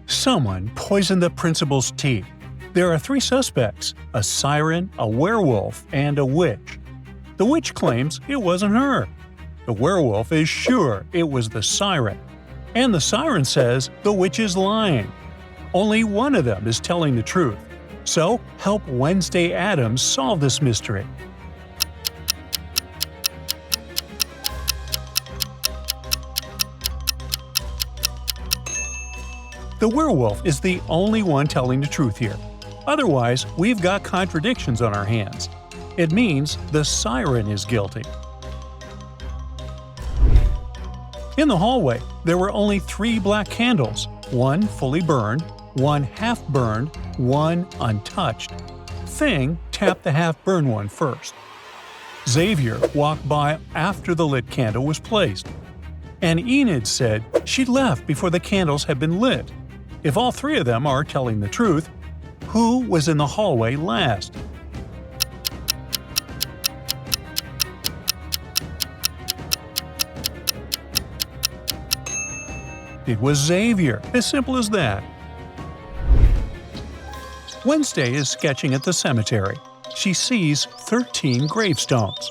Someone poisoned the principal's tea. There are 3 suspects: a siren, a werewolf, and a witch. The witch claims it wasn't her. The werewolf is sure it was the siren. And the siren says the witch is lying. Only one of them is telling the truth. So help Wednesday Addams solve this mystery. The werewolf is the only one telling the truth here. Otherwise, we've got contradictions on our hands. It means the siren is guilty. In the hallway, there were only 3 black candles, 1 fully burned, 1 half burned, 1 untouched. Thing tapped the half-burned one first. Xavier walked by after the lit candle was placed. And Enid said she'd left before the candles had been lit. If all 3 of them are telling the truth, who was in the hallway last? It was Xavier, as simple as that. Wednesday is sketching at the cemetery. She sees 13 gravestones.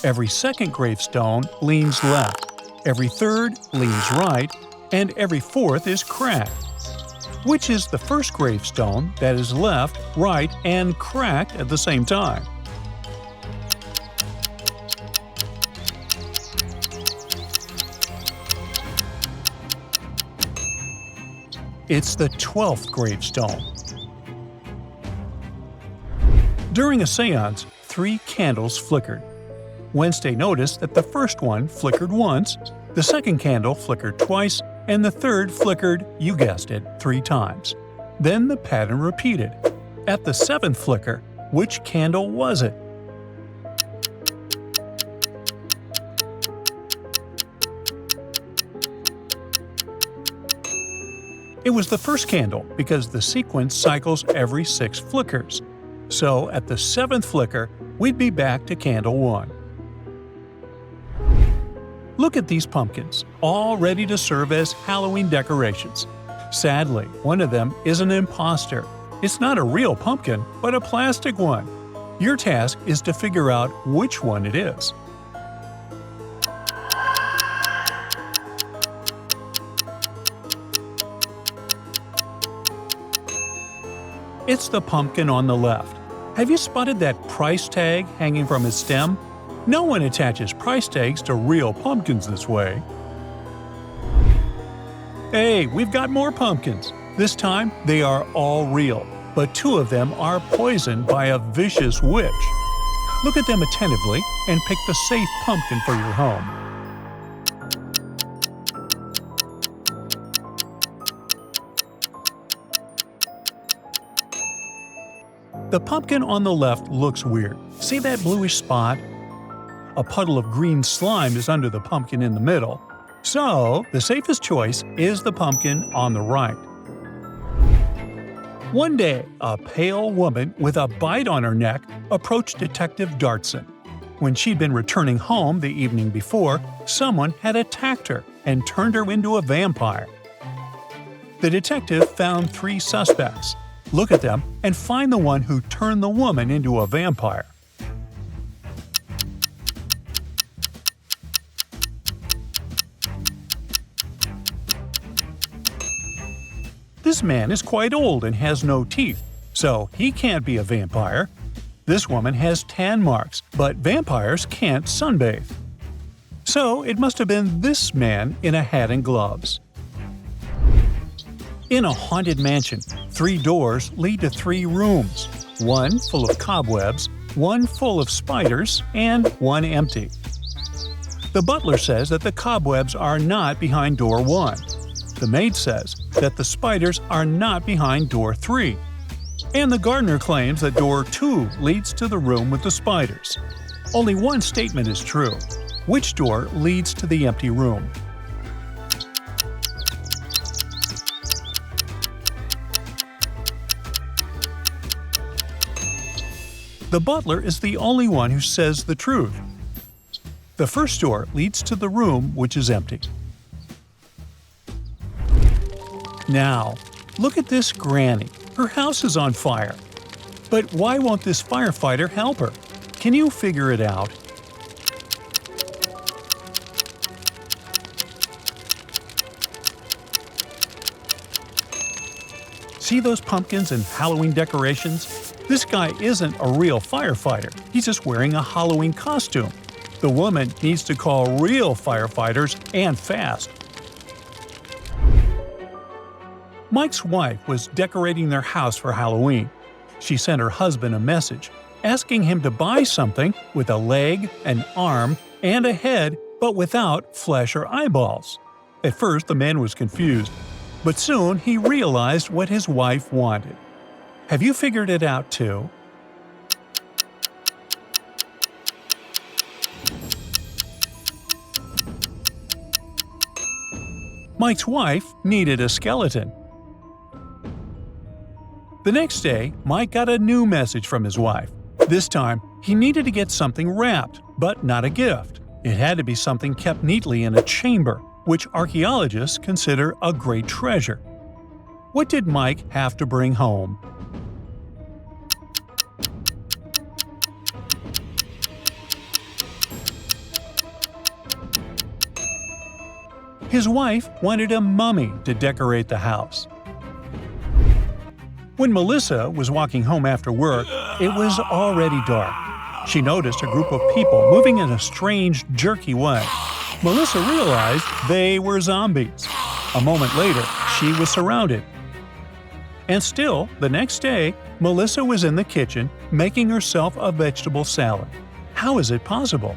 Every second gravestone leans left, every third leans right, and every fourth is cracked. Which is the first gravestone that is left, right, and cracked at the same time? It's the 12th gravestone. During a seance, 3 candles flickered. Wednesday noticed that the first one flickered once, the second candle flickered twice, and the third flickered, you guessed it, 3 times. Then the pattern repeated. At the 7th flicker, which candle was it? It was the first candle because the sequence cycles every 6 flickers. So at the 7th flicker, we'd be back to candle 1. Look at these pumpkins, all ready to serve as Halloween decorations. Sadly, one of them is an imposter. It's not a real pumpkin, but a plastic one. Your task is to figure out which one it is. It's the pumpkin on the left. Have you spotted that price tag hanging from its stem? No one attaches price tags to real pumpkins this way. Hey, we've got more pumpkins. This time, they are all real, but 2 of them are poisoned by a vicious witch. Look at them attentively and pick the safe pumpkin for your home. The pumpkin on the left looks weird. See that bluish spot? A puddle of green slime is under the pumpkin in the middle. So, the safest choice is the pumpkin on the right. One day, a pale woman with a bite on her neck approached Detective Dartson. When she'd been returning home the evening before, someone had attacked her and turned her into a vampire. The detective found 3 suspects. Look at them and find the one who turned the woman into a vampire. This man is quite old and has no teeth, so he can't be a vampire. This woman has tan marks, but vampires can't sunbathe. So it must have been this man in a hat and gloves. In a haunted mansion, 3 doors lead to 3 rooms, 1 full of cobwebs, 1 full of spiders, and 1 empty. The butler says that the cobwebs are not behind door 1. The maid says that the spiders are not behind door 3. And the gardener claims that door 2 leads to the room with the spiders. Only one statement is true. Which door leads to the empty room? The butler is the only one who says the truth. The first door leads to the room which is empty. Now, Look at this granny. Her house is on fire. But why won't this firefighter help her? Can you figure it out? See those pumpkins and Halloween decorations? This guy isn't a real firefighter. He's just wearing a Halloween costume. The woman needs to call real firefighters and fast. Mike's wife was decorating their house for Halloween. She sent her husband a message, asking him to buy something with a leg, an arm, and a head, but without flesh or eyeballs. At first, the man was confused, but soon he realized what his wife wanted. Have you figured it out too? Mike's wife needed a skeleton. The next day, Mike got a new message from his wife. This time, he needed to get something wrapped, but not a gift. It had to be something kept neatly in a chamber, which archaeologists consider a great treasure. What did Mike have to bring home? His wife wanted a mummy to decorate the house. When Melissa was walking home after work, it was already dark. She noticed a group of people moving in a strange, jerky way. Melissa realized they were zombies. A moment later, she was surrounded. And still, the next day, Melissa was in the kitchen making herself a vegetable salad. How is it possible?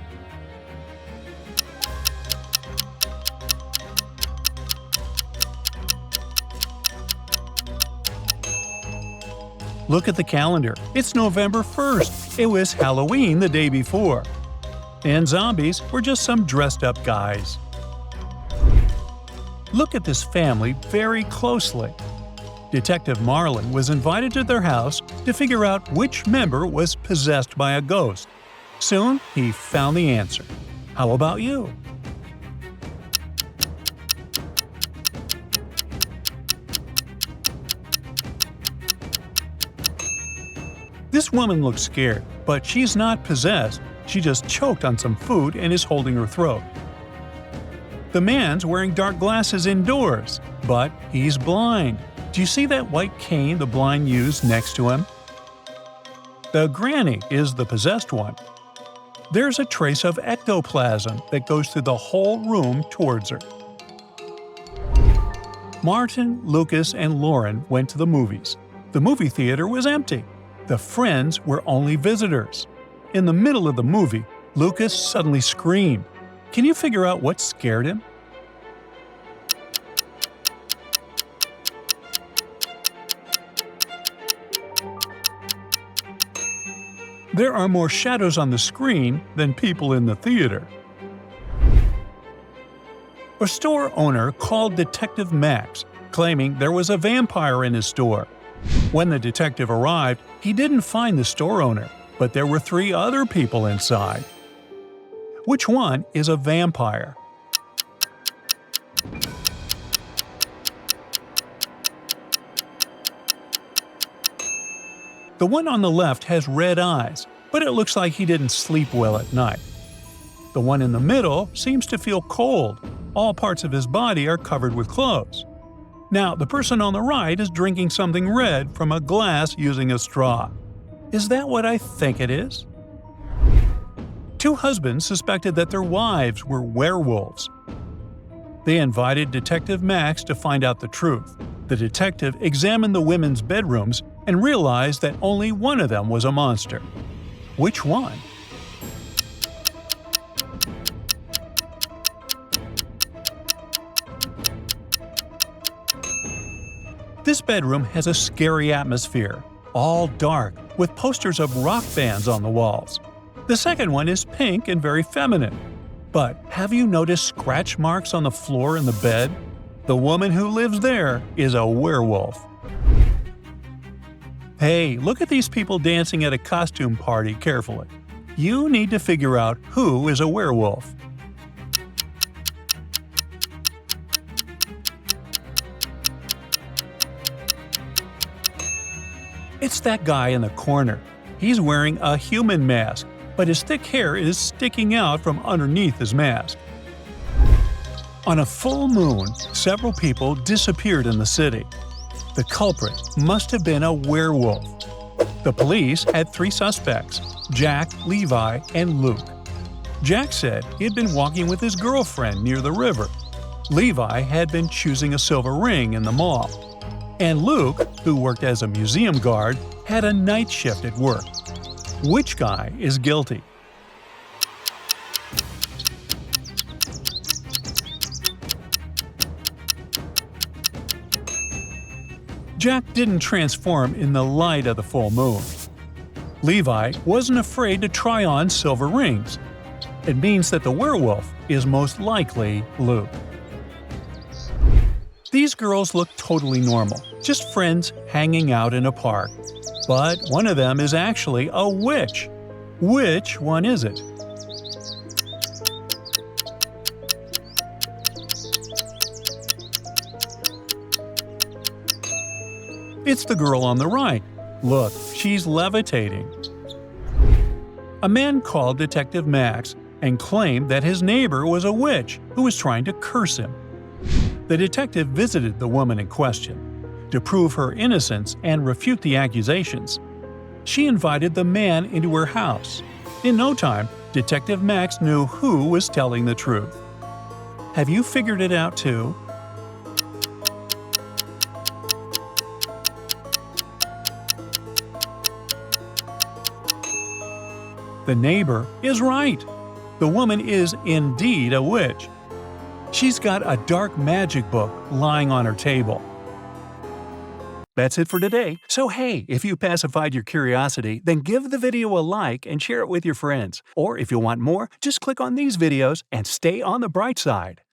Look at the calendar. It's November 1st. It was Halloween the day before. And zombies were just some dressed-up guys. Look at this family very closely. Detective Marlin was invited to their house to figure out which member was possessed by a ghost. Soon, he found the answer. How about you? This woman looks scared, but she's not possessed. She just choked on some food and is holding her throat. The man's wearing dark glasses indoors, but he's blind. Do you see that white cane the blind used next to him? The granny is the possessed one. There's a trace of ectoplasm that goes through the whole room towards her. Martin, Lucas, and Lauren went to the movies. The movie theater was empty. The friends were only visitors. In the middle of the movie, Lucas suddenly screamed. Can you figure out what scared him? There are more shadows on the screen than people in the theater. A store owner called Detective Max, claiming there was a vampire in his store. When the detective arrived, he didn't find the store owner, but there were 3 other people inside. Which one is a vampire? The one on the left has red eyes, but it looks like he didn't sleep well at night. The one in the middle seems to feel cold. All parts of his body are covered with clothes. Now, the person on the right is drinking something red from a glass using a straw. Is that what I think it is? 2 husbands suspected that their wives were werewolves. They invited Detective Max to find out the truth. The detective examined the women's bedrooms and realized that only one of them was a monster. Which one? This bedroom has a scary atmosphere, all dark, with posters of rock bands on the walls. The second one is pink and very feminine. But have you noticed scratch marks on the floor in the bed? The woman who lives there is a werewolf. Hey, look at these people dancing at a costume party carefully. You need to figure out who is a werewolf. It's that guy in the corner. He's wearing a human mask, but his thick hair is sticking out from underneath his mask. On a full moon, several people disappeared in the city. The culprit must have been a werewolf. The police had 3 suspects: Jack, Levi, and Luke. Jack said he had been walking with his girlfriend near the river. Levi had been choosing a silver ring in the mall. And Luke, who worked as a museum guard, had a night shift at work. Which guy is guilty? Jack didn't transform in the light of the full moon. Levi wasn't afraid to try on silver rings. It means that the werewolf is most likely Luke. These girls look totally normal, just friends hanging out in a park. But one of them is actually a witch. Which one is it? It's the girl on the right. Look, she's levitating. A man called Detective Max and claimed that his neighbor was a witch who was trying to curse him. The detective visited the woman in question. To prove her innocence and refute the accusations, she invited the man into her house. In no time, Detective Max knew who was telling the truth. Have you figured it out too? The neighbor is right. The woman is indeed a witch. She's got a dark magic book lying on her table. That's it for today. So hey, if you pacified your curiosity, then give the video a like and share it with your friends. Or if you want more, just click on these videos and stay on the bright side.